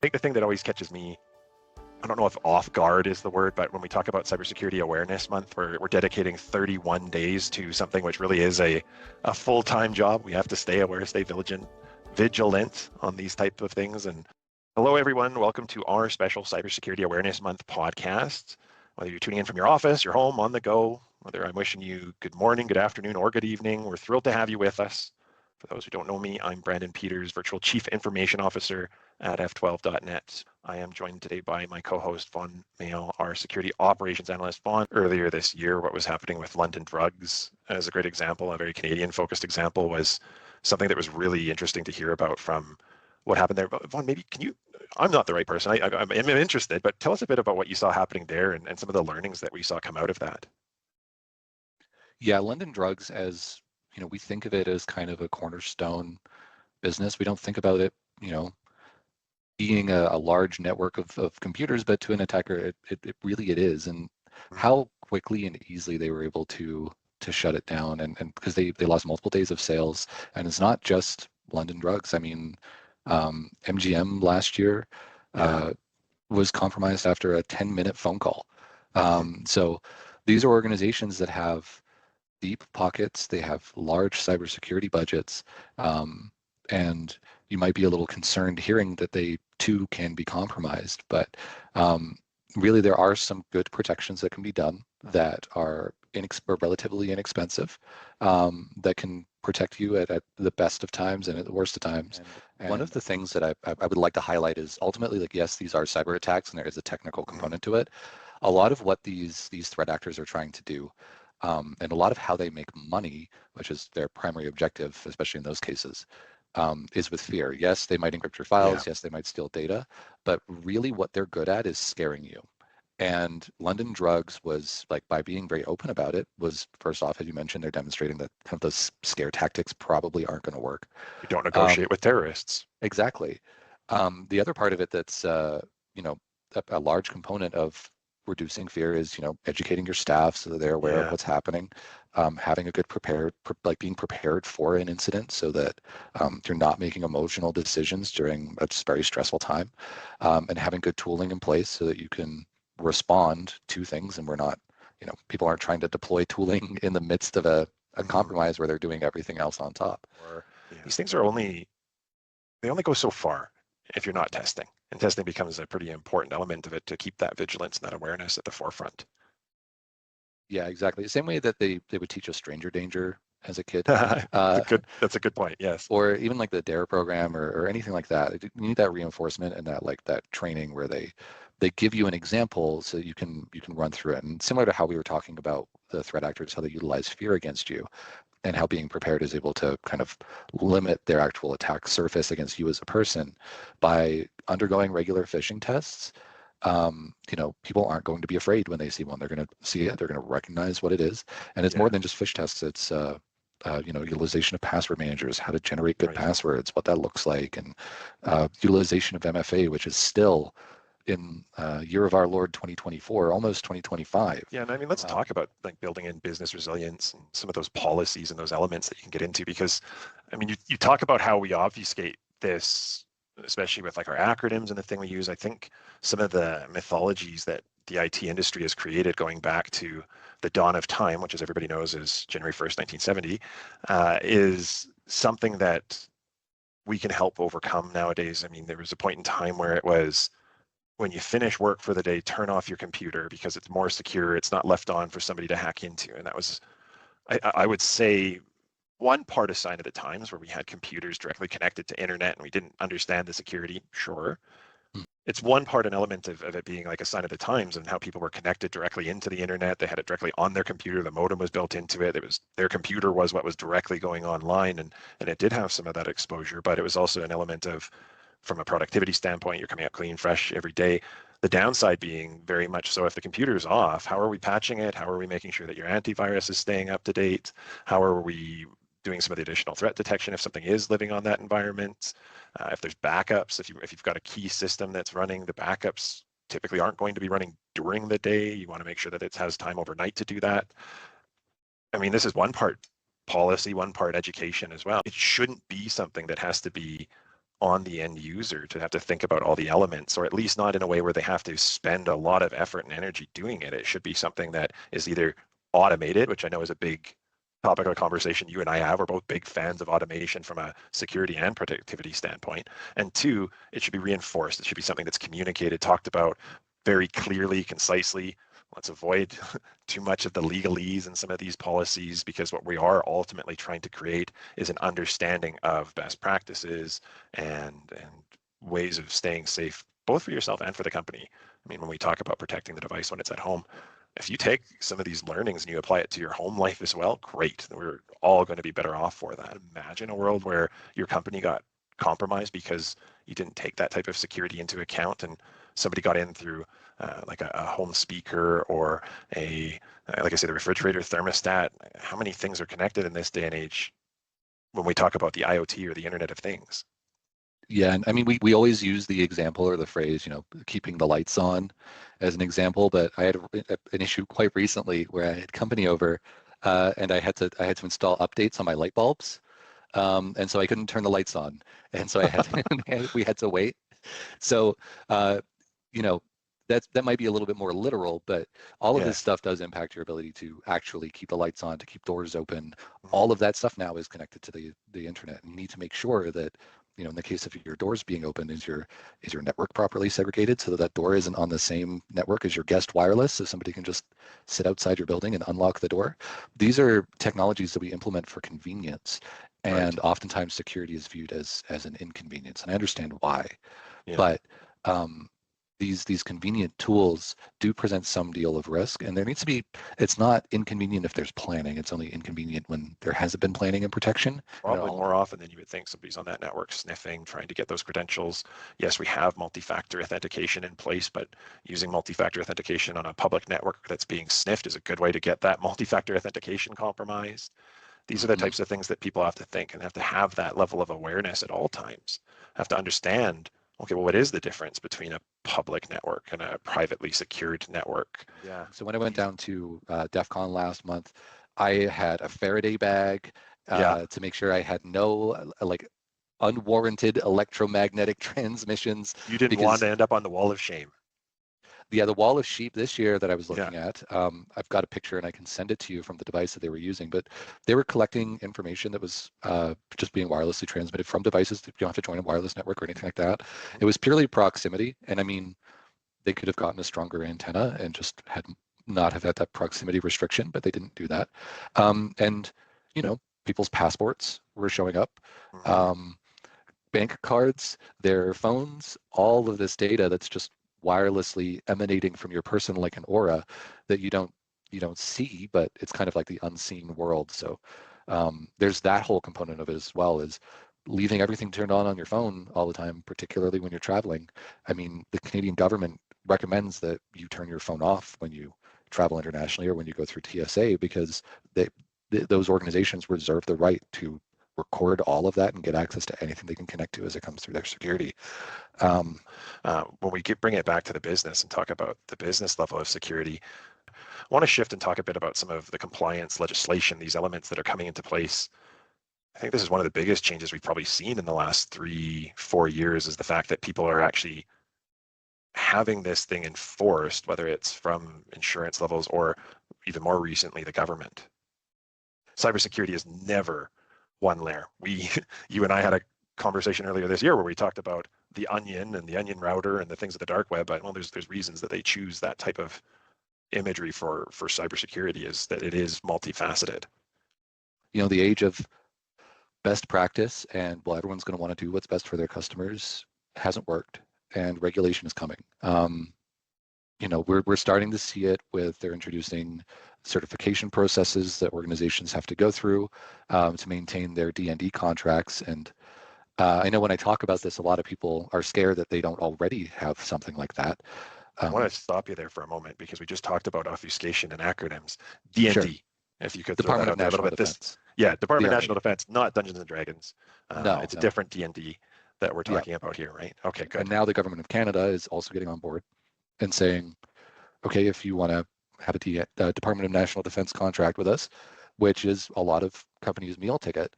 think the thing that always catches me, I don't know if off guard is the word, but when we talk about Cybersecurity Awareness Month, we're dedicating 31 days to something which really is a full-time job. We have to stay aware, stay vigilant on these type of things. And hello, everyone. Welcome to our special Cybersecurity Awareness Month podcast. Whether you're tuning in from your office, your home, on the go, whether I'm wishing you good morning, good afternoon, or good evening, we're thrilled to have you with us. For those who don't know me, I'm Brandon Peters, Virtual Chief Information Officer at F12.net. I am joined today by my co-host, Vaughn Male, our Security Operations Analyst. Vaughn, earlier this year, what was happening with London drugs as a great example, a very Canadian-focused example, was something that was really interesting to hear about from what happened there. But Vaughn, maybe can you, I'm not the right person, I'm interested, but tell us a bit about what you saw happening there and some of the learnings that we saw come out of that. Yeah, London drugs, as you know, we think of it as kind of a cornerstone business. We don't think about it, being a large network of computers, but to an attacker, it really it is. And how quickly and easily they were able to shut it down, and because they lost multiple days of sales. And it's not just London drugs. I mean, MGM last year was compromised after a 10-minute phone call. So these are organizations that have deep pockets, they have large cybersecurity budgets, and you might be a little concerned hearing that they too can be compromised. But really, there are some good protections that can be done that are relatively inexpensive, that can protect you at the best of times and at the worst of times. And one of the things that I would like to highlight is ultimately, like, yes, these are cyber attacks and there is a technical component to it. A lot of what these threat actors are trying to do, and a lot of how they make money, which is their primary objective, especially in those cases, is with fear. Yes, they might encrypt your files. Yes, they might steal data, but really what they're good at is scaring you. And London drugs was, like, by being very open about it, was, first off, as you mentioned, they're demonstrating that kind of those scare tactics probably aren't going to work. You don't negotiate with terrorists. Exactly. The other part of it that's, a large component of reducing fear is, educating your staff so that they're aware of what's happening, having a good being prepared for an incident so that you're not making emotional decisions during a very stressful time, and having good tooling in place so that you can respond to things, and we're not, people aren't trying to deploy tooling in the midst of a compromise where they're doing everything else on top. These things are only go so far if you're not testing, and testing becomes a pretty important element of it to keep that vigilance and that awareness at the forefront. Yeah, exactly. The same way that they would teach us stranger danger as a kid. That's a good point. Yes. Or even like the DARE program or anything like that. You need that reinforcement and that training where they give you an example so you can run through it. And similar to how we were talking about the threat actors, how they utilize fear against you, and how being prepared is able to kind of limit their actual attack surface against you as a person by undergoing regular phishing tests. People aren't going to be afraid when they see one. They're going to see it. They're going to recognize what it is. And it's more than just phish tests. It's, utilization of password managers, how to generate good passwords, what that looks like, and utilization of MFA, which is still in year of our Lord 2024, almost 2025. Yeah, and I mean, let's talk about like building in business resilience and some of those policies and those elements that you can get into, because I mean, you talk about how we obfuscate this, especially with like our acronyms and the thing we use. I think some of the mythologies that the IT industry has created going back to the dawn of time, which as everybody knows is January 1st, 1970, is something that we can help overcome nowadays. I mean, there was a point in time where it was, when you finish work for the day, turn off your computer because it's more secure. It's not left on for somebody to hack into. And that was, I would say, one part, a sign of the times where we had computers directly connected to internet and we didn't understand the security. Sure. It's one part, an element of it being like a sign of the times and how people were connected directly into the internet. They had it directly on their computer. The modem was built into it. It was their computer was what was directly going online, and it did have some of that exposure, but it was also an element of, from a productivity standpoint, you're coming out clean, fresh every day. The downside being very much so, if the computer's off, how are we patching it? How are we making sure that your antivirus is staying up to date? How are we doing some of the additional threat detection if something is living on that environment? If there's backups, if you've got a key system that's running, the backups typically aren't going to be running during the day. You want to make sure that it has time overnight to do that. I mean, this is one part policy, one part education as well. It shouldn't be something that has to be on the end user to have to think about all the elements, or at least not in a way where they have to spend a lot of effort and energy doing it. It should be something that is either automated, which I know is a big topic of conversation you and I have. We're both big fans of automation from a security and productivity standpoint. And two, it should be reinforced. It should be something that's communicated, talked about very clearly, concisely. Let's avoid too much of the legalese in some of these policies, because what we are ultimately trying to create is an understanding of best practices and ways of staying safe, both for yourself and for the company. I mean, when we talk about protecting the device when it's at home, if you take some of these learnings and you apply it to your home life as well, great. We're all going to be better off for that. Imagine a world where your company got compromised because you didn't take that type of security into account, and somebody got in through like a home speaker or like I say, the refrigerator thermostat. How many things are connected in this day and age when we talk about the IoT or the Internet of Things? Yeah, and I mean, we always use the example or the phrase, keeping the lights on as an example, but I had an issue quite recently where I had company over, and I had to install updates on my light bulbs, and so I couldn't turn the lights on, and so we had to wait. So, uh, you know, that might be a little bit more literal, but all of this Yes. stuff does impact your ability to actually keep the lights on, to keep doors open. Mhm. All of that stuff now is connected to the internet, and you need to make sure that, in the case of your doors being open, is your network properly segregated so that that door isn't on the same network as your guest wireless, so somebody can just sit outside your building and unlock the door. These are technologies that we implement for convenience, Right. and oftentimes security is viewed as an inconvenience, and I understand why. Yeah. But these convenient tools do present some deal of risk, and there needs to be. It's not inconvenient if there's planning. It's only inconvenient when there hasn't been planning and protection. Probably more often than you would think, somebody's on that network sniffing, trying to get those credentials. Yes, we have multi-factor authentication in place, but using multi-factor authentication on a public network that's being sniffed is a good way to get that multi-factor authentication compromised. These are the types of things that people have to think and have to have that level of awareness at all times. Have to understand, okay, well, what is the difference between a public network and a privately secured network? Yeah. So when I went down to DEF CON last month, I had a Faraday bag Yeah, to make sure I had no like unwarranted electromagnetic transmissions, you didn't want because to end up on the wall of shame. the wall of sheep this year that I was Yeah. looking at, I've got a picture and I can send it to you from the device that they were using, but they were collecting information that was just being wirelessly transmitted from devices. You don't have to join a wireless network or anything like that. It was purely proximity, and I mean, they could have gotten a stronger antenna and just had not have had that proximity restriction, but they didn't do that. And people's passports were showing up, Mhm. um, bank cards, their phones, all of this data that's just wirelessly emanating from your person like an aura that you don't see, but it's kind of like the unseen world. So there's that whole component of it as well, is leaving everything turned on your phone all the time, particularly when you're traveling. I mean, the Canadian government recommends that you turn your phone off when you travel internationally or when you go through TSA, because those organizations reserve the right to record all of that and get access to anything they can connect to as it comes through their security. When we bring it back to the business and talk about the business level of security, I want to shift and talk a bit about some of the compliance legislation, these elements that are coming into place. I think this is one of the biggest changes we've probably seen in the last 3-4 years, is the fact that people are actually having this thing enforced, whether it's from insurance levels or even more recently, the government. Cybersecurity is never one layer. You and I had a conversation earlier this year where we talked about the onion and the onion router and the things of the dark web. But well, there's reasons that they choose that type of imagery for cybersecurity, is that it is multifaceted. The age of best practice and, well, everyone's going to want to do what's best for their customers hasn't worked, and regulation is coming. We're starting to see it with, they're introducing certification processes that organizations have to go through to maintain their D&D contracts. And I know when I talk about this, a lot of people are scared that they don't already have something like that. I want to stop you there for a moment, because we just talked about obfuscation and acronyms. Sure. D&D, if you could throw that Department of out there a little National bit. Defense, Yeah, Department the of Army. National Defense, not Dungeons and Dragons. No, It's a no. different D&D that we're Yeah. talking about here, right? Okay, And good. now the government of Canada is also getting on board and saying, okay, if you want to have a Department of National Defense contract with us, which is a lot of companies' meal ticket,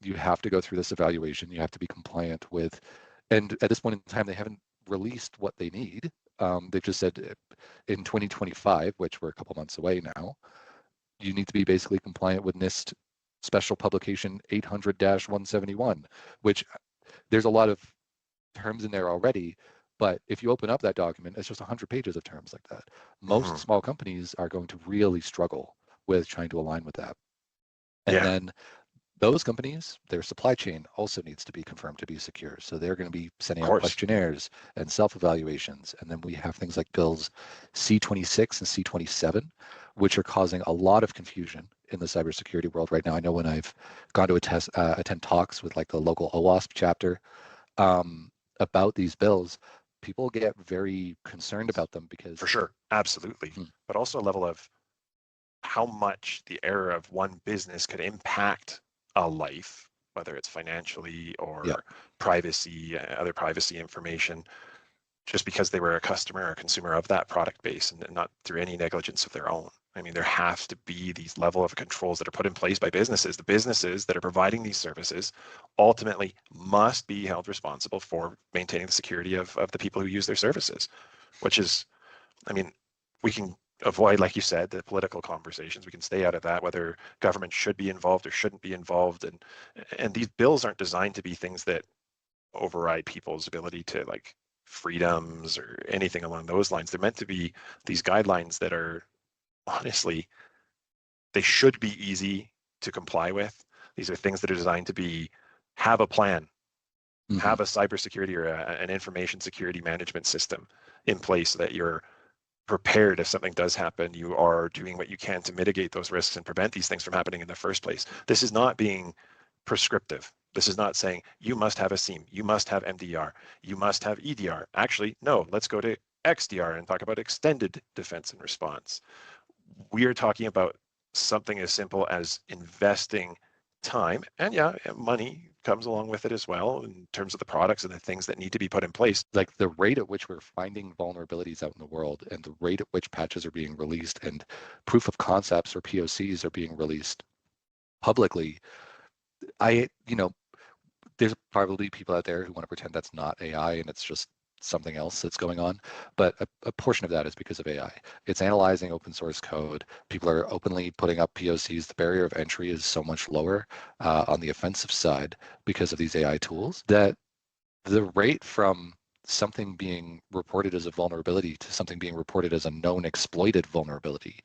You have to go through this evaluation. You have to be compliant with, and at this point in time, they haven't released what they need. They've just said in 2025, which we're a couple months away now, you need to be basically compliant with NIST Special Publication 800-171, which there's a lot of terms in there already. But if you open up that document, it's just 100 pages of terms like that. Most small companies are going to really struggle with trying to align with that. And Yeah, then those companies, their supply chain also needs to be confirmed to be secure. So they're going to be of sending out course. questionnaires and self-evaluations. And then we have things like bills C26 and C27, which are causing a lot of confusion in the cybersecurity world right now. I know when I've gone to attend talks with like the local OWASP chapter about these bills, people get very concerned about them because For sure, absolutely. But also a level of how much the error of one business could impact a life, whether it's financially yeah, or privacy, other privacy information, just because they were a customer or a consumer of that product base and not through any negligence of their own. I mean, there has to be these level of controls that are put in place by businesses. The businesses that are providing these services ultimately must be held responsible for maintaining the security of the people who use their services, which is, I mean, we can avoid, like you said, the political conversations. We can stay out of that, whether government should be involved or shouldn't be involved. And these bills aren't designed to be things that override people's ability to like freedoms or anything along those lines. They're meant to be these guidelines that are honestly, they should be easy to comply with. These are things that are designed to be, have a plan, have a cybersecurity or an information security management system in place so that you're prepared if something does happen. You are doing what you can to mitigate those risks and prevent these things from happening in the first place. This is not being prescriptive. This is not saying you must have a SIEM, you must have MDR, you must have EDR. Actually, no, let's go to XDR and talk about extended defense and response. We are talking about something as simple as investing time, and yeah, money comes along with it as well in terms of the products and the things that need to be put in place. Like the rate at which we're finding vulnerabilities out in the world and the rate at which patches are being released and proof of concepts or POCs are being released publicly, there's probably people out there who want to pretend that's not AI and it's just something else that's going on. But a portion of that is because of AI. It's analyzing open source code. People are openly putting up POCs. The barrier of entry is so much lower on the offensive side because of these AI tools that the rate from something being reported as a vulnerability to something being reported as a known exploited vulnerability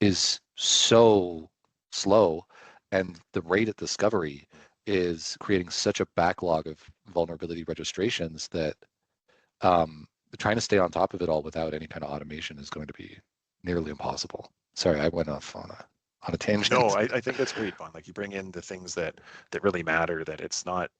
is so slow, and the rate at discovery is creating such a backlog of vulnerability registrations that trying to stay on top of it all without any kind of automation is going to be nearly impossible. Sorry, I went off on a tangent. No, I think that's great, Vaughn. Like you bring in the things that really matter, that it's not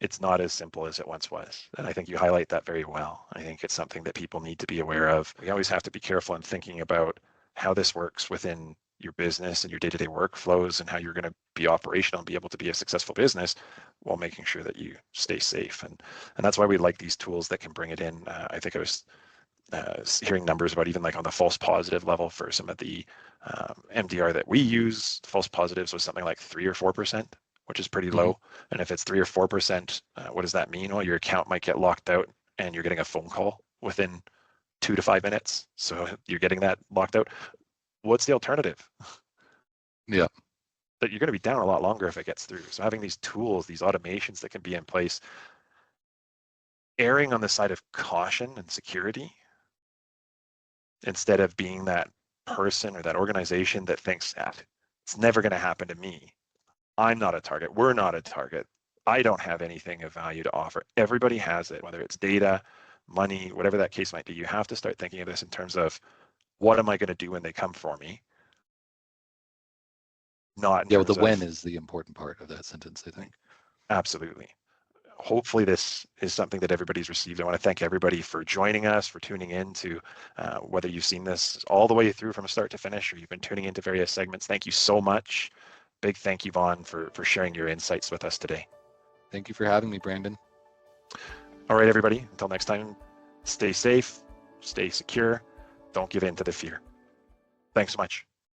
as simple as it once was. And I think you highlight that very well. I think it's something that people need to be aware of. We always have to be careful in thinking about how this works within your business and your day-to-day workflows and how you're going to be operational and be able to be a successful business while making sure that you stay safe. And that's why we like these tools that can bring it in. I think I was hearing numbers about even like on the false positive level for some of the MDR that we use, false positives was something like 3 or 4%, which is pretty low. And if it's 3 or 4%, what does that mean? Well, your account might get locked out and you're getting a phone call within 2 to 5 minutes. So you're getting that locked out. What's the alternative? Yeah. But you're going to be down a lot longer if it gets through. So having these tools, these automations that can be in place, erring on the side of caution and security, instead of being that person or that organization that thinks, it's never going to happen to me. I'm not a target. We're not a target. I don't have anything of value to offer. Everybody has it, whether it's data, money, whatever that case might be. You have to start thinking of this in terms of what am I going to do when they come for me? Not in Yeah, well, terms the when of, is the important part of that sentence, I think. absolutely. Hopefully this is something that everybody's received. I want to thank everybody for joining us, for tuning in to whether you've seen this all the way through from start to finish or you've been tuning into various segments. Thank you so much. Big thank you, Vaughn, for sharing your insights with us today. Thank you for having me, Brandon. All right, everybody, until next time, stay safe, stay secure, don't give in to the fear. Thanks so much.